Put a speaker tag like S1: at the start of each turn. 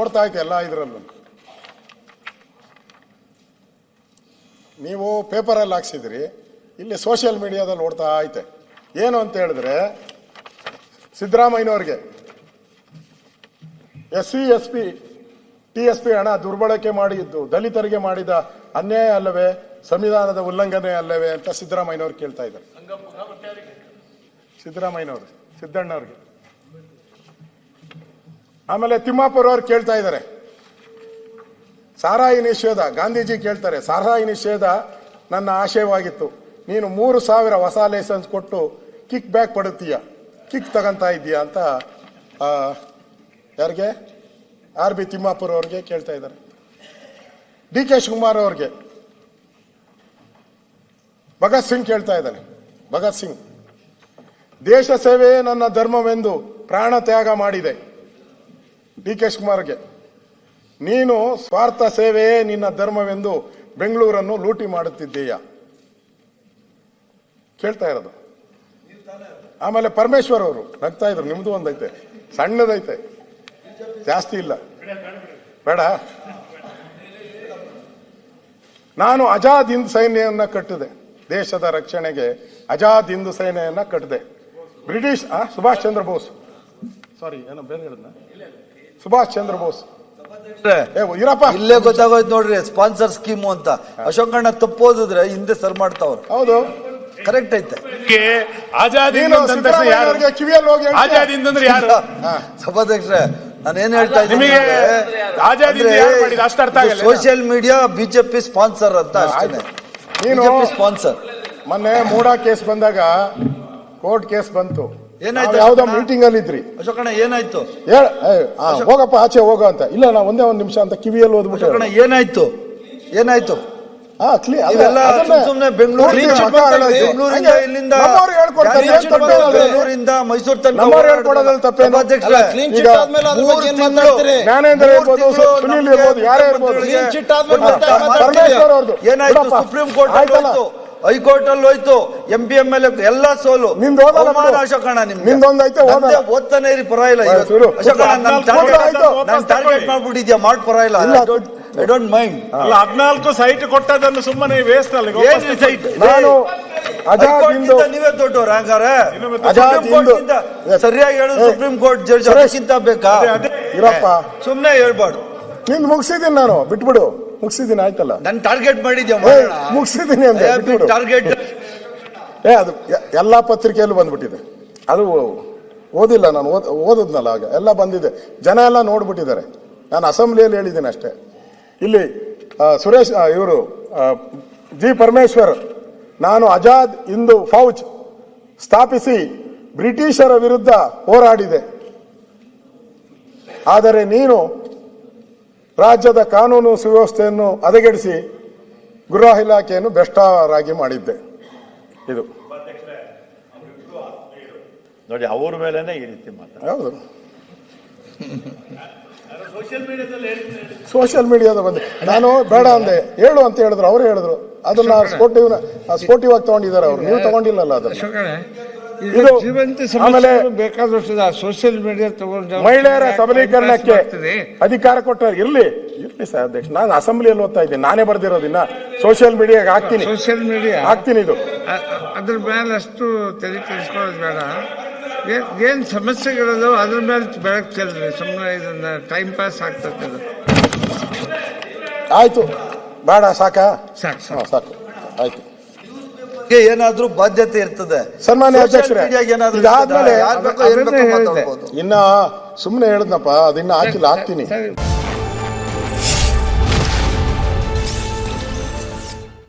S1: ಓಡ್ತಾ ಐತೆ ಎಲ್ಲ ಇದರಲ್ಲೂ. ನೀವು ಪೇಪರಲ್ಲಿ ಹಾಕ್ಸಿದ್ರಿ, ಇಲ್ಲಿ ಸೋಷಿಯಲ್ ಮೀಡಿಯಾದಲ್ಲಿ ಓಡ್ತಾ ಐತೆ. ಏನು ಅಂತ ಹೇಳಿದ್ರೆ, ಸಿದ್ದರಾಮಯ್ಯನವ್ರಿಗೆ SC SP TSP ಹಣ ದುರ್ಬಳಕೆ ಮಾಡಿದ್ದು ದಲಿತರಿಗೆ ಮಾಡಿದ ಅನ್ಯಾಯ ಅಲ್ಲವೇ, ಸಂವಿಧಾನದ ಉಲ್ಲಂಘನೆ ಅಲ್ಲವೇ ಅಂತ ಸಿದ್ದರಾಮಯ್ಯನವ್ರು ಕೇಳ್ತಾ ಇದ್ದಾರೆ. ಸಿದ್ದರಾಮಯ್ಯನವರು ಸಿದ್ದಣ್ಣವ್ರಿಗೆ. ಆಮೇಲೆ ತಿಮ್ಮಾಪುರ ಅವ್ರು ಕೇಳ್ತಾ ಇದ್ದಾರೆ, ಸಾರಾಯಿ ನಿಷೇಧ. ಗಾಂಧೀಜಿ ಕೇಳ್ತಾರೆ, ಸಾರಾಯಿ ನಿಷೇಧ ನನ್ನ ಆಶಯವಾಗಿತ್ತು, ನೀನು 3,000 ಹೊಸ ಲೈಸೆನ್ಸ್ ಕೊಟ್ಟು ಕಿಕ್ ಬ್ಯಾಕ್ ಪಡುತ್ತೀಯ, ಕಿಕ್ ತಗೊಂತಾ ಇದೀಯಾ ಅಂತ ಯಾರಿಗೆ, RB ತಿಮ್ಮಾಪುರ ಅವ್ರಿಗೆ ಕೇಳ್ತಾ ಇದ್ದಾರೆ. DK ಶಿವಕುಮಾರ್ ಅವ್ರಿಗೆ ಭಗತ್ ಸಿಂಗ್ ಕೇಳ್ತಾ ಇದ್ದಾನೆ. ಭಗತ್ ಸಿಂಗ್, ದೇಶ ಸೇವೆಯೇ ನನ್ನ ಧರ್ಮವೆಂದು ಪ್ರಾಣ ತ್ಯಾಗ ಮಾಡಿದೆ. DK ಶಿವಕುಮಾರ್ಗೆ, ನೀನು ಸ್ವಾರ್ಥ ಸೇವೆಯೇ ನಿನ್ನ ಧರ್ಮವೆಂದು ಬೆಂಗಳೂರನ್ನು ಲೂಟಿ ಮಾಡುತ್ತಿದ್ದೀಯ ಕೇಳ್ತಾ ಇರೋದು. ಆಮೇಲೆ ಪರಮೇಶ್ವರ್ ಅವರು ನಗ್ತಾ ಇದ್ರು, ನಿಮ್ದು ಒಂದೈತೆ, ಸಣ್ಣದೈತೆ, ಜಾಸ್ತಿ ಇಲ್ಲ, ಬೇಡ. ನಾನು ಆಜಾದ್ ಹಿಂದ್ ಸೈನ್ಯವನ್ನ ಕಟ್ಟಿದೆ, ದೇಶದ ರಕ್ಷಣೆಗೆ ಆಜಾದ್ ಹಿಂದೂ ಸೇನೆಯನ್ನ ಕಟ್ಟಿದೆ. ಬ್ರಿಟಿಷ್ ಸುಭಾಷ್ ಚಂದ್ರ ಬೋಸ್, ಸಾರಿ ಏನೋ ಬೇರೆ ಹೇಳಿದ್ನ, ಸುಭಾಷ್ ಚಂದ್ರ ಬೋಸ್ ಇರಪ್ಪ,
S2: ಇಲ್ಲೇ ಗೊತ್ತಾಗೋಯ್ತು ನೋಡ್ರಿ, ಸ್ಪಾನ್ಸರ್ ಸ್ಕೀಮು ಅಂತ. ಅಶೋಕಣ್ಣ ತಪ್ಪು ಓದಿದ್ರೆ ಹಿಂದೆ ಸರ್ ಮಾಡ್ತಾವ್ರು.
S1: ಹೌದು,
S2: ಕರೆಕ್ಟ್ ಐತೆ.
S1: ಕಿವಿಯಲ್ಲಿ ಹೋಗಿ
S2: ಸಭಾಧ್ಯಕ್ಷರೇ, ನಾನೇನ್ ಹೇಳ್ತಾ ಇದ್ದೀನಿ, ಸೋಷಿಯಲ್ ಮೀಡಿಯಾ ಬಿಜೆಪಿ ಸ್ಪಾನ್ಸರ್ ಅಂತ ಅಷ್ಟೇ.
S1: ನೀನು
S2: ಸ್ಪಾನ್ಸರ್.
S1: ಮೊನ್ನೆ ಮೂಡಾ ಕೇಸ್ ಬಂದಾಗ ಕೋರ್ಟ್ ಕೇಸ್ ಬಂತು,
S2: ಏನಾಯ್ತು?
S1: ಯಾವ್ದೋ ಮೀಟಿಂಗ್ ಅಲ್ಲಿ ಇದ್ರಿ.
S2: ಅಶೋಕಣ್ಣ ಏನಾಯ್ತು?
S1: ಹೋಗಪ್ಪ ಆಚೆ ಹೋಗ ಅಂತ. ಇಲ್ಲ ನಾ ಒಂದೇ ಒಂದ್ ನಿಮಿಷ ಅಂತ ಕಿವಿಯಲ್ಲಿ ಓದ್ಬಿಟ್ಟು.
S2: ಏನಾಯ್ತು? ಏನಾಯ್ತು? ಸುಮ್ನೆ ಬೆಂಗಳೂರಿಂದ ಮೈಸೂರು ತನಕ ಏನಾಯ್ತು? ಸುಪ್ರೀಂ ಕೋರ್ಟ್ ಹೋಯ್ತು, ಹೈಕೋರ್ಟ್ ಅಲ್ಲಿ ಹೋಯ್ತು, MPML ಎಲ್ಲ ಸೋಲು. ಅಶೋಕಣ್ಣ
S1: ನಿಮ್ದೊಂದೈತೆ
S2: ಓದ್ತಾನೆ ಇರಿ, ಪರವಾಗಿಲ್ಲ. ಅಶೋಕಣ್ಣ ನಾನು ಟಾರ್ಗೆಟ್ ಮಾಡ್ಬಿಟ್ಟಿದ್ಯಾ, ಮಾಡ್ ಪರವಾಗಿಲ್ಲ, ಐ ಡೋಂಟ್ ಮೈಂಡ್.
S3: 14 ಸೈಟ್ ಕೊಟ್ಟದನ್ನು ಸುಮ್ಮನೆ ವೇಸ್ಟ್ ಅಲ್ಲಿ.
S2: ನೀವೇ ದೊಡ್ಡವ್ರ ಹಂಗಾರೆ? ಸರಿಯಾಗಿ ಹೇಳುದು ಸುಪ್ರೀಂ ಕೋರ್ಟ್ ಜಡ್ಜ್ ಅದಕ್ಕಿಂತ ಬೇಕಾ?
S1: ಇರಪ್ಪ,
S2: ಸುಮ್ನೆ ಹೇಳ್ಬಾರ್ದು.
S1: ನಿಂದು ಮುಗಿಸಿದ್ದೀನಿ ನಾನು, ಬಿಟ್ಬಿಡು. ಮುಗಿಸಿದ್ದೀನಿ, ಆಯ್ತಲ್ಲ.
S2: ನನ್ ಟಾರ್ಗೆಟ್ ಮಾಡಿದ್ಯಾ?
S1: ಮುಗಿಸಿದ್ದೀನಿ ಅಂದ್ರೆ
S2: ಟಾರ್ಗೆಟ್
S1: ಅದು ಎಲ್ಲಾ ಪತ್ರಿಕೆಯಲ್ಲೂ ಬಂದ್ಬಿಟ್ಟಿದೆ. ಅದು ಓದಿಲ್ಲ ನಾನು, ಓದಿದ್ನಲ್ಲ ಆಗ, ಎಲ್ಲ ಬಂದಿದೆ, ಜನ ಎಲ್ಲ ನೋಡ್ಬಿಟ್ಟಿದ್ದಾರೆ. ನಾನು ಅಸೆಂಬ್ಲಿಯಲ್ಲಿ ಹೇಳಿದ್ದೀನಿ ಅಷ್ಟೇ. ಇಲ್ಲಿ ಸುರೇಶ್ ಇವರು ಜಿ ಪರಮೇಶ್ವರ್, ನಾನು ಆಜಾದ್ ಹಿಂದೂ ಫೌಜ್ ಸ್ಥಾಪಿಸಿ ಬ್ರಿಟಿಷರ ವಿರುದ್ಧ ಹೋರಾಡಿದೆ, ಆದರೆ ನೀನು ರಾಜ್ಯದ ಕಾನೂನು ಸುವ್ಯವಸ್ಥೆಯನ್ನು ಹದಗೆಡಿಸಿ ಗೃಹ ಇಲಾಖೆಯನ್ನು ಭ್ರಷ್ಟರಾಗಿ ಮಾಡಿದ್ದೆ. ಇದು
S3: ನೋಡಿ, ಅವ್ರ ಮೇಲೆನೆ ಈ ರೀತಿ ಮಾತಾಡ.
S1: ಹೌದು, ಸೋಷಿಯಲ್ ಮೀಡಿಯಾದ ಬಂದು ನಾನು ಬೇಡ ಅಂದೆ, ಹೇಳು ಅಂತ ಹೇಳಿದ್ರು, ಅವ್ರು ಹೇಳಿದ್ರು. ಅದನ್ನ ಸ್ಪೋರ್ಟಿವ್ ಆಗಿ ತಗೊಂಡಿದ್ದಾರೆ ಅವ್ರು, ನೀವು ತಗೊಂಡಿಲ್ಲಲ್ಲ ಅದನ್ನ. ಆಮೇಲೆ
S4: ಸೋಷಿಯಲ್ ಮೀಡಿಯಾ ತಗೊಂಡು
S1: ಮಹಿಳೆಯರ ಸಬಲೀಕರಣಕ್ಕೆ ಅಧಿಕಾರ ಕೊಟ್ಟರೆ ಇರ್ಲಿ ಸರ್ ಅಧ್ಯಕ್ಷ. ನಾನು ಅಸೆಂಬ್ಲಿಯಲ್ಲಿ ಓದ್ತಾ ಇದ್ದೀನಿ, ನಾನೇ ಬರ್ದಿರೋದಿನ್ನ ಸೋಷಿಯಲ್ ಮೀಡಿಯಾಗೆ ಹಾಕ್ತೀನಿ.
S4: ಸೋಷಿಯಲ್ ಮೀಡಿಯಾ
S1: ಹಾಕ್ತೀನಿ. ಇದು
S4: ಅದ್ರ ಮೇಲೆ ಅಷ್ಟು ತಲೆ ಕೆಡಿಸ್ಕೊಳ್ಳೋದು ಬೇಡ. ಏನ್ ಸಮಸ್ಯೆಗಳಿದಾವ ಅದ್ರ ಮೇಲೆ ಬೆಳಕು ಚೆಲ್ರಿ, ಸುಮ್ಮನೆ ಇದನ್ನ ಟೈಮ್ ಪಾಸ್ ಆಗ್ತದೆ.
S1: ಆಯ್ತು, ಬೇಡ, ಸಾಕಾ?
S4: ಸಾಕು
S1: ಸಾಕು, ಆಯ್ತು.
S2: ಏನಾದ್ರೂ ಬಾಧ್ಯತೆ ಇರ್ತದೆ
S1: ಸನ್ಮಾನ್ಯ ಅಧ್ಯಕ್ಷರೇ.
S2: ಇದಾದ್ಮೇಲೆ
S1: ಇನ್ನ ಸುಮ್ಮನೆ ಹೇಳದ್ನಪ್ಪ, ಅದಿನ್ನ ಹಾಕಿಲ್ಲ, ಹಾಕ್ತೀನಿ.